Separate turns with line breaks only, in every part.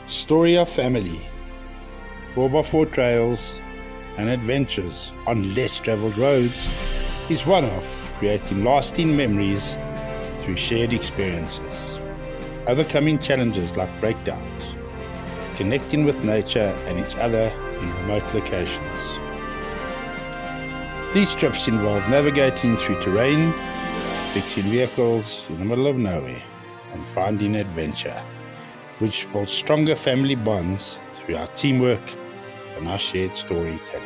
Story of family, 4x4 trails and adventures on less travelled roads is one of creating lasting memories through shared experiences, overcoming challenges like breakdowns, connecting with nature and each other in remote locations. These trips involve navigating through terrain, fixing vehicles in the middle of nowhere, and finding adventure, which builds stronger family bonds through our teamwork and our shared storytelling.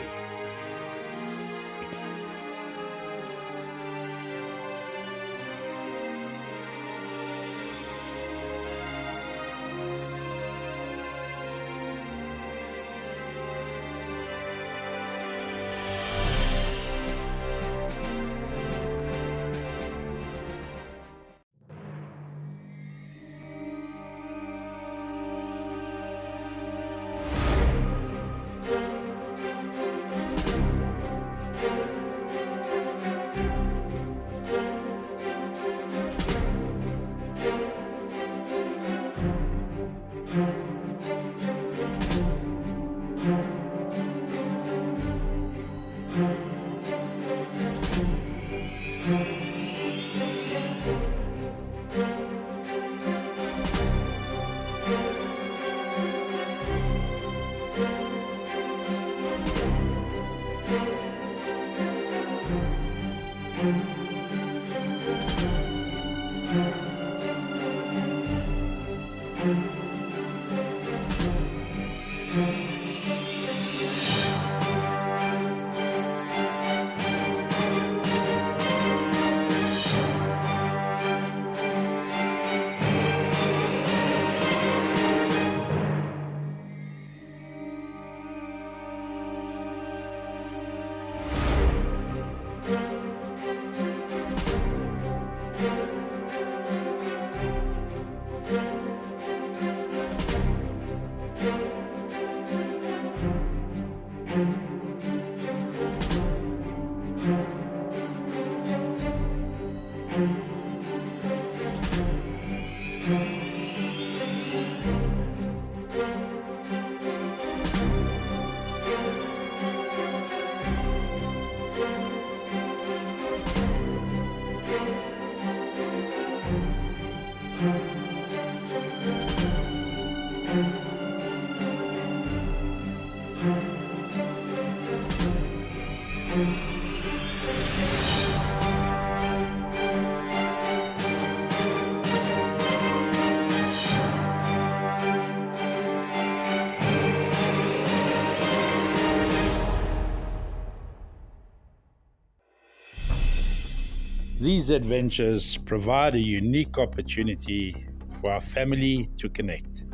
These adventures provide a unique opportunity for our family to connect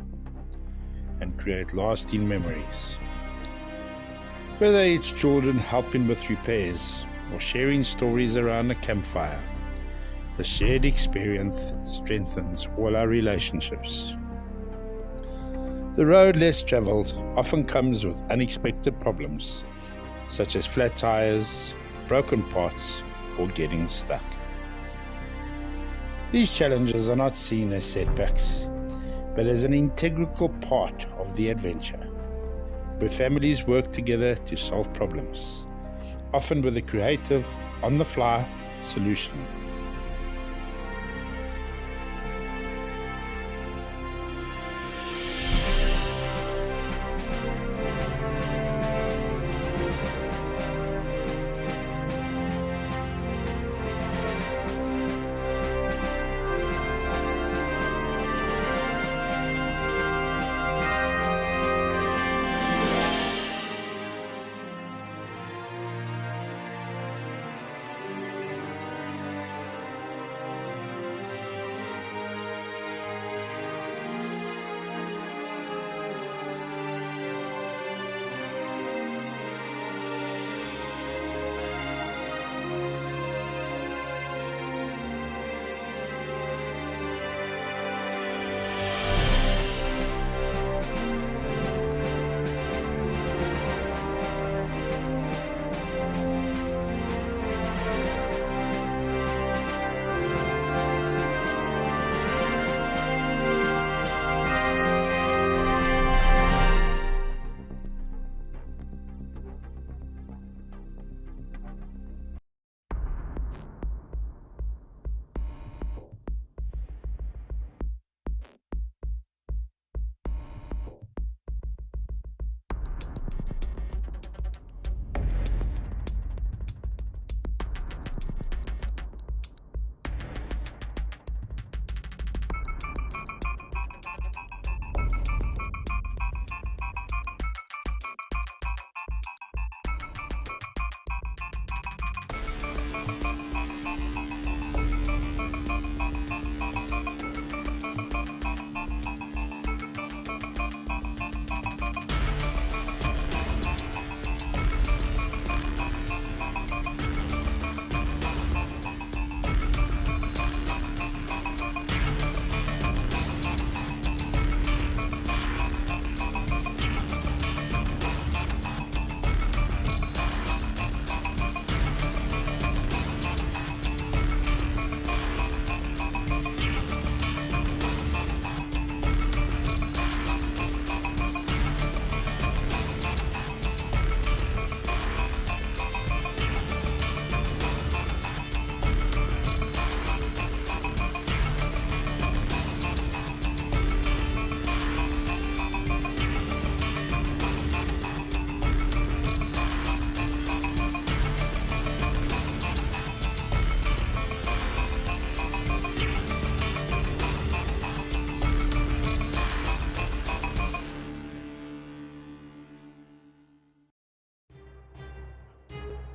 and create lasting memories. Whether it's children helping with repairs or sharing stories around a campfire, the shared experience strengthens all our relationships. The road less travelled often comes with unexpected problems, such as flat tires, broken parts, or getting stuck. These challenges are not seen as setbacks, but as an integral part of the adventure, where families work together to solve problems, often with a creative, on-the-fly solution.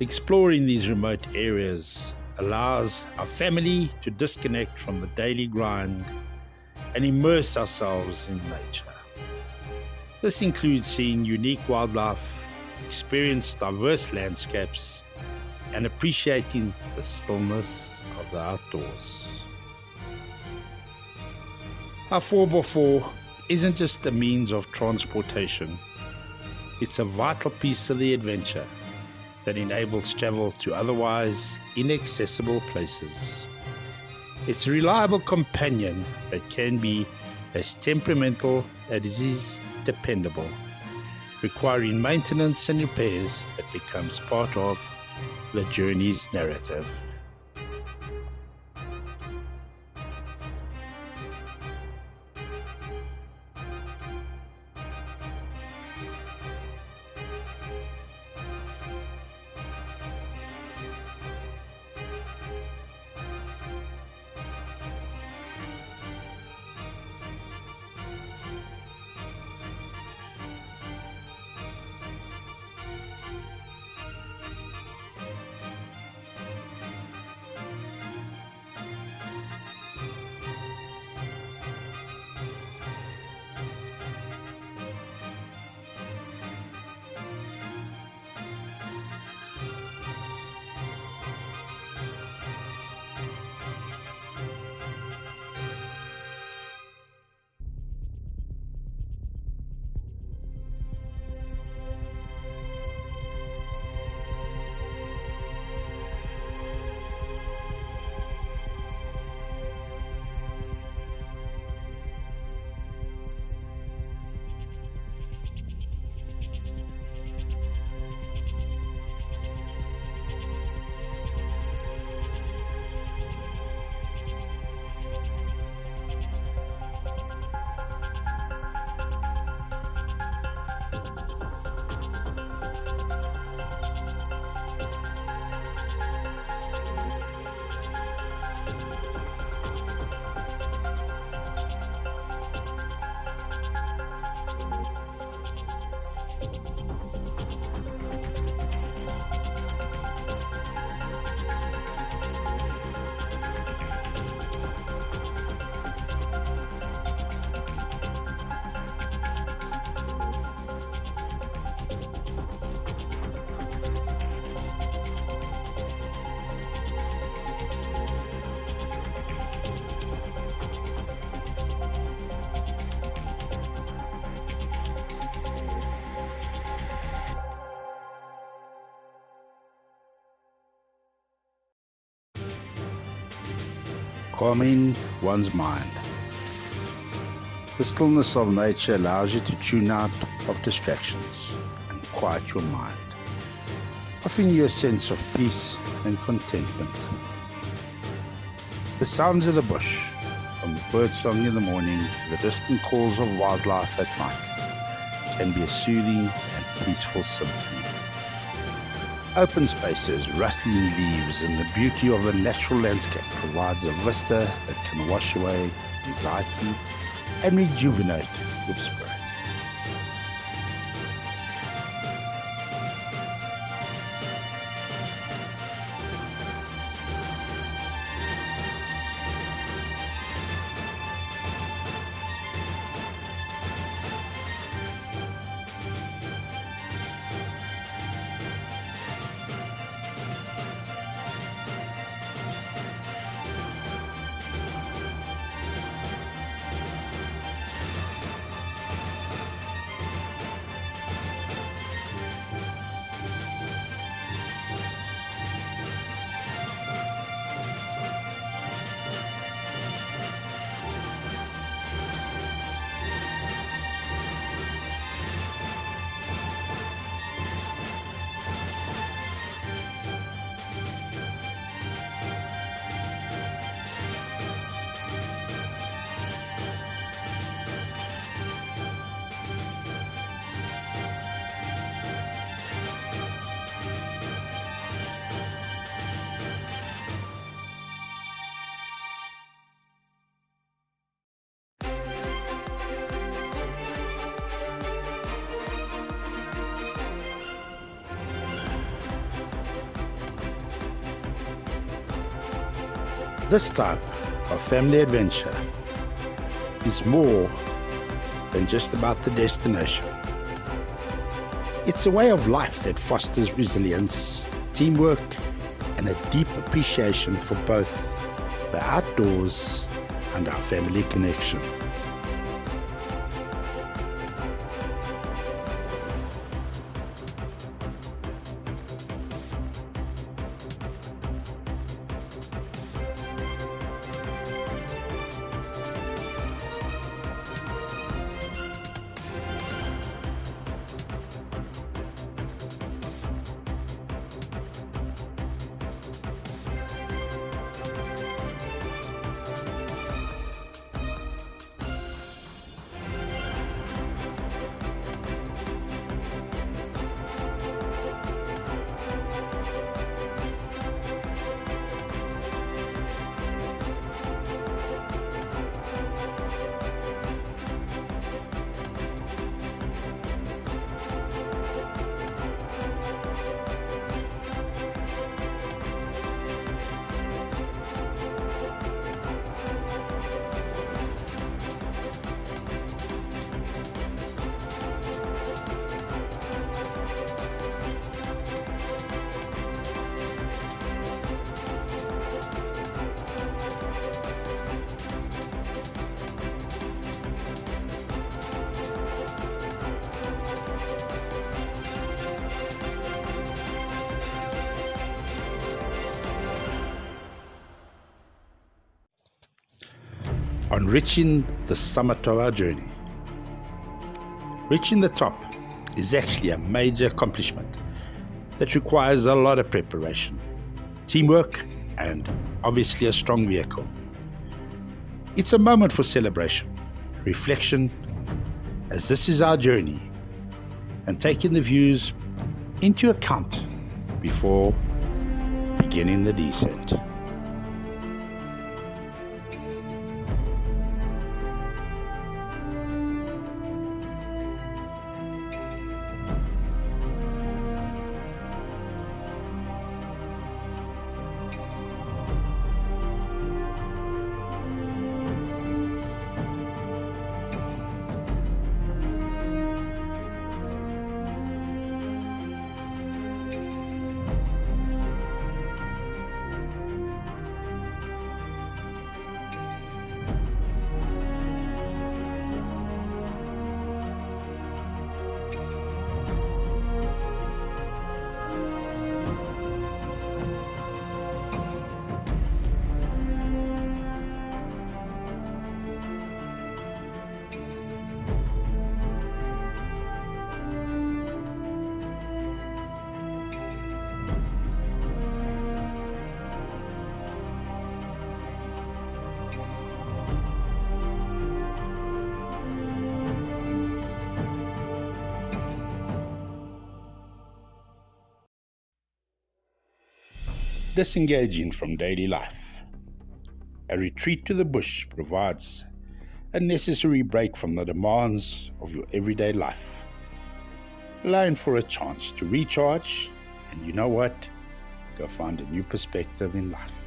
Exploring these remote areas allows our family to disconnect from the daily grind and immerse ourselves in nature. This includes seeing unique wildlife, experience diverse landscapes, and appreciating the stillness of the outdoors. Our 4x4 isn't just a means of transportation, it's a vital piece of the adventure that enables travel to otherwise inaccessible places. It's a reliable companion that can be as temperamental as it is dependable, requiring maintenance and repairs that becomes part of the journey's narrative. Calming one's mind. The stillness of nature allows you to tune out of distractions and quiet your mind, offering you a sense of peace and contentment. The sounds of the bush, from the birdsong in the morning to the distant calls of wildlife at night, can be a soothing and peaceful symphony. Open spaces, rustling leaves, and the beauty of the natural landscape provides a vista that can wash away anxiety and rejuvenate your spirit. This type of family adventure is more than just about the destination. It's a way of life that fosters resilience, teamwork, and a deep appreciation for both the outdoors and our family connection. On reaching the summit of our journey. Reaching the top is actually a major accomplishment that requires a lot of preparation, teamwork, and obviously a strong vehicle. It's a moment for celebration, reflection, as this is our journey, and taking the views into account before beginning the descent. Disengaging from daily life. A retreat to the bush provides a necessary break from the demands of your everyday life, allowing for a chance to recharge and, you know what, go find a new perspective in life.